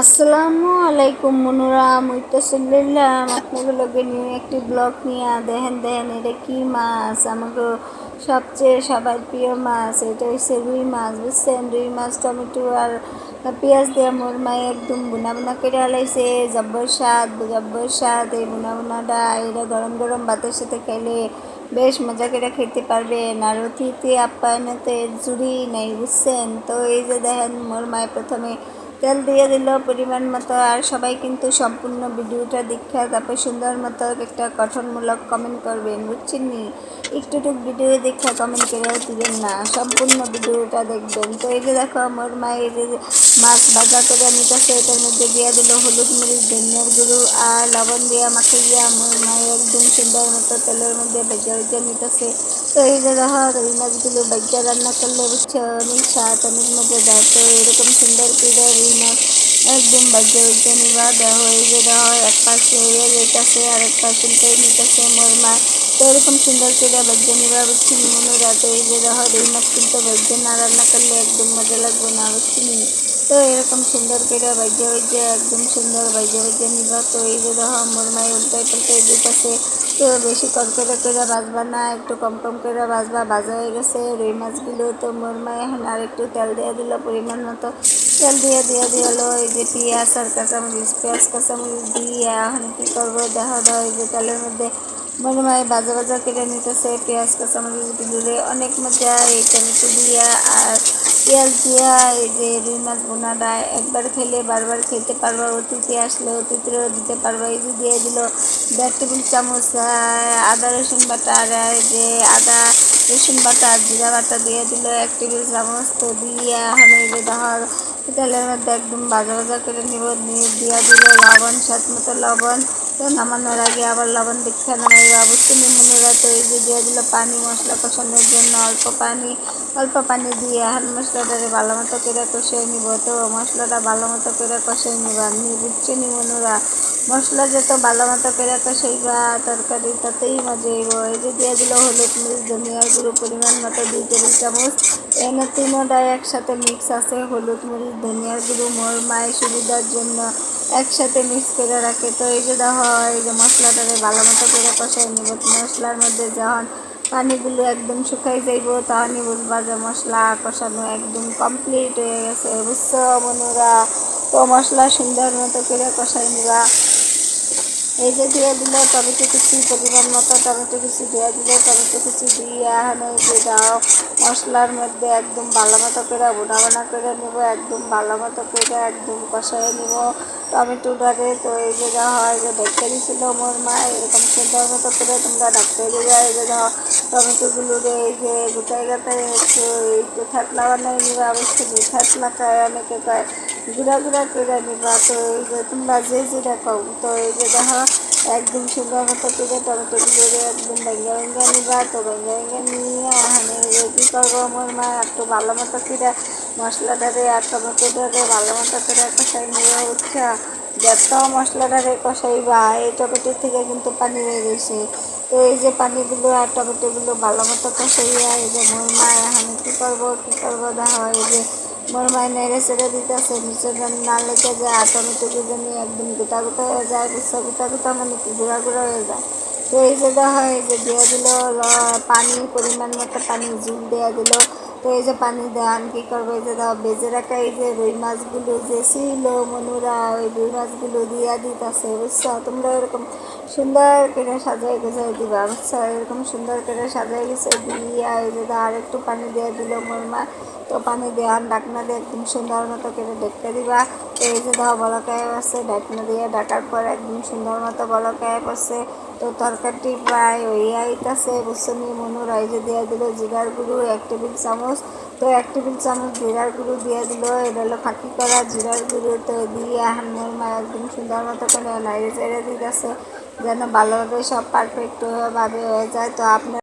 আসসালামু আলাইকুম বন্ধুরা, মুই তো চললাম আপনাগুলোকে নিয়ে একটি ব্লগ নিয়ে। দেখেন দেখেন এটা কি মাছ, আমাকে সবচেয়ে সবার প্রিয় মাছ। এটা হচ্ছে রুই মাছ, বুঝছেন? রুই মাছ টমেটো আর পেঁয়াজ দিয়ে মোর মায়ে একদম বুনা বুনা করে আলাইছে। জব্বর স্বাদ এই বুনা বুনাটা। এটা গরম গরম ভাতের সাথে খাইলে বেশ মজা করে খেতে পারবেন। আর অতিথি আপ্যায়নতে জুড়ি নেই, বুঝছেন? তো এই যে দেখেন মোর মায়ে প্রথমে তেল দিয়ে দিল পরিমাণ মতো। আর সবাই কিন্তু সম্পূর্ণ ভিডিওটা দেখা তারপর সুন্দর মতো একটা গঠনমূলক কমেন্ট করবেন, বুঝছেন নি? একটুটুক ভিডিও দেখা কমেন্ট করেও দিবেন না, সম্পূর্ণ ভিডিওটা দেখবেন। তো এই যে দেখো মোর মায়ের মাছ ভাজা করে নিতেছে, এটার মধ্যে দিয়ে দিল হলুদ মরিচ ধনিয়ার গুঁড়ো আর লবণ দিয়ে মাখাইয়া মোর মায়ের একদম সুন্দর মতো তেলের মধ্যে ভেজে ভেজে নিতেছে। তো এই যে দেখো রুই মাছগুলো ভেজে রান্না করলে বুঝছো অনেক স্বাদ, অনেক মজাদার। তো এরকম সুন্দর করে রুই মাছ একদম ভেজে ভেজে নিবা। দেখো এই যে দেখো এক পাশে হয়ে যেতেছে আর এক পাশে উল্টে নিতেছে মোর মা। তো এরকম সুন্দর করে ভেজে নিবা, বুঝছেন মনুরা? তো এই যে দেখো রুই মাছ কিন্তু ভেজে না রান্না করলে একদম মজা লাগবে না, বুঝছেন? তো এরকম সুন্দর করে ভেজে ভেজে একদম সুন্দর ভেজে ভেজে নিবা। তো এই যে দেখো মোর মায়ে উল্টাই পাল্টাই দিতেছে। তো বেশি করকরে করে ভাজবা না, একটু কম কম করে ভাজবা। ভাজা হয়ে গেছে রুই মাছগুলো। তো মোর মায়ে এখন আর একটু তেল দিয়ে দিল পরিমাণ মতো। তেল দিয়ে হলো এই যে পেঁয়াজ আর কাঁচামরিচ দিয়ে এখন কী করবো দেখো দাও। এই যে তেলের মধ্যে মোর মায়ে ভাজা ভাজা করে নিতেছে পেঁয়াজ কাঁচামরিচগুলো। অনেক মজা এই টমেটো দিয়া আর পেঁয়াজ দিয়া এই যে রুই মাছ বোনাটা একবার খেলে বারবার খেতে পারবা। অতিথি আসলে অতিথিরও দিতে পারবা। এই যে দিয়ে দিল 1.5 টেবিল চামচ আদা রসুন বাটা আর এই যে আদা রসুন বাটা আর জিরা বাটা দিয়ে দিল 1 টেবিল চামচ। তো দিয়ে এখন এই যে ধর তেলের মধ্যে একদম ভাজা ভাজা করে নিব। নিয়ে দিয়ে দিল লবণ, স্বাদ মতো লবণ। তো নামানোর আগে আবার লবণ দেখতে নামাইবা, বুঝতে মনুরা? তো এই যে দিয়ে দিল পানি, মশলা কষানোর জন্য অল্প পানি দিয়ে এখন মশলাটারে ভালো মতো করে কষিয়ে নিব। তো মশলাটা ভালো মতো করে কষিয়ে নিবা, বুঝছে নি মনুরা? মশলা যত ভালো মতো করে কষাইবা তরকারি তাতেই মজা হইব। এই যে দিয়ে দিল হলুদ মরিচ ধনিয়ার গুঁড়ো পরিমাণ মতো 2 টেবিল চামচ। এনে তিনোটাই একসাথে মিক্স আছে, হলুদ মরিচ ধনিয়ার গুঁড়ো মোর মায়ের সুবিধার জন্য একসাথে মিক্স করে রাখে। তো এই যে দেখো এই যে মশলাটারে ভালো মতো করে কষাই নিব। মশলার মধ্যে যখন পানিগুলো একদম শুকাই যাইব তখনই বুঝবা যে মশলা কষানো একদম কমপ্লিট হয়ে গেছে, বুঝছো বন্ধুরা? তো মশলা সুন্দর মতো করে কষাই নিবা। এই যে দিয়ে দিল টমেটো কুচি পরিমাণ মতো, টমেটো কুচি দিয়ে দিল। টমেটো কুচি দিয়ে এখন এই যে দাও মশলার মধ্যে একদম ভালো মতো করে বোনা করে নেব, একদম ভালো মতো করে একদম কষাই নেব টমেটোটারে। তো এই যে দেওয়া হয় যে দেখতে দিয়েছিল মোর মা, এরকম সুন্দর মতো করে তোমরা ডাকতে দেবে। এই যে দাও টমেটোগুলোরে এই যে গোটায় একটু থাকলা বানাই নিবা, অবশ্যই থাকলা খায় অনেকে কয় গুঁড়া করে নিবা। তো এই যে তোমরা যে যেটা খাও। তো এই যে দেখো একদম সুন্দর মতো করে টমেটোগুলো একদম ভেঙে নিবা। তো ভেঙে নিয়ে এখানে রেডি করবো আমার মা একটু ভালো মতো করে মশলাটারে আর টমেটোটারে ভালো মতো করে কষাই নিয়ে উঠছা। যত মশলাটারে কষাইবা এই টমেটোর থেকে কিন্তু পানি হয়ে গেছে। তো এই যে পানিগুলো আর টমেটোগুলো ভালো মতো কষাইয়া এই যে মোর মা এখন কী করবো দেখো এই যে মোর মায় নেড়ে চেড়ে দিতেছে নিচে যেন না লেগে যায় আর টমেটোগুলো যেন একদম গোটা হয়ে যায়, বুঝছো? গোটা মানে কি গুঁড়া হয়ে যায়। তো এই যে দেখা এই যে দিয়ে দিল পানি পরিমাণ মতো পানি ঝুল দিয়ে দিল। তো এই যে পানি দেন কী করবো এই যে দাও বেজে রাখা এই যে রুই মাছগুলো যে ছিল মনুরা, ওই রুই মাছগুলো দিয়া দিতেছে, বুঝছো? তোমরা এরকম সুন্দর করে সাজাই গুজাই দিবা, বুঝছো? এরকম সুন্দর করে সাজাই গুছাই দিয়া এই যে আর একটু পানি দিয়ে দিল মোর মা। তো পানি দেওয়ার ঢাকনা দিয়ে একদম সুন্দর মতো করে ঢেকে দিবা। তো এই যে দাও বলকায় আছে, ঢাকনা দিয়ে ঢাকার পর একদম সুন্দর মতো বলকায় পড়ছে। তো তরকারিটি প্রায় হয়ে আইতাছে, বুঝছো নি মনুরা? এই যে দিয়ে দিল জিরার গুঁড়ো 1 টেবিল চামচ। তো 1 টেবিল চামচ জিরার গুঁড়ো দিয়ে দিল, এটা হলো ফাঁকি করা জিরার গুঁড়ো। তো দিয়ে মোর মা একদম সুন্দর মতো করে নাড়িয়ে চেড়ে দিতেছে যেন ভালোভাবে সব পারফেক্ট ভাবে হয়ে যায়। তো আপনার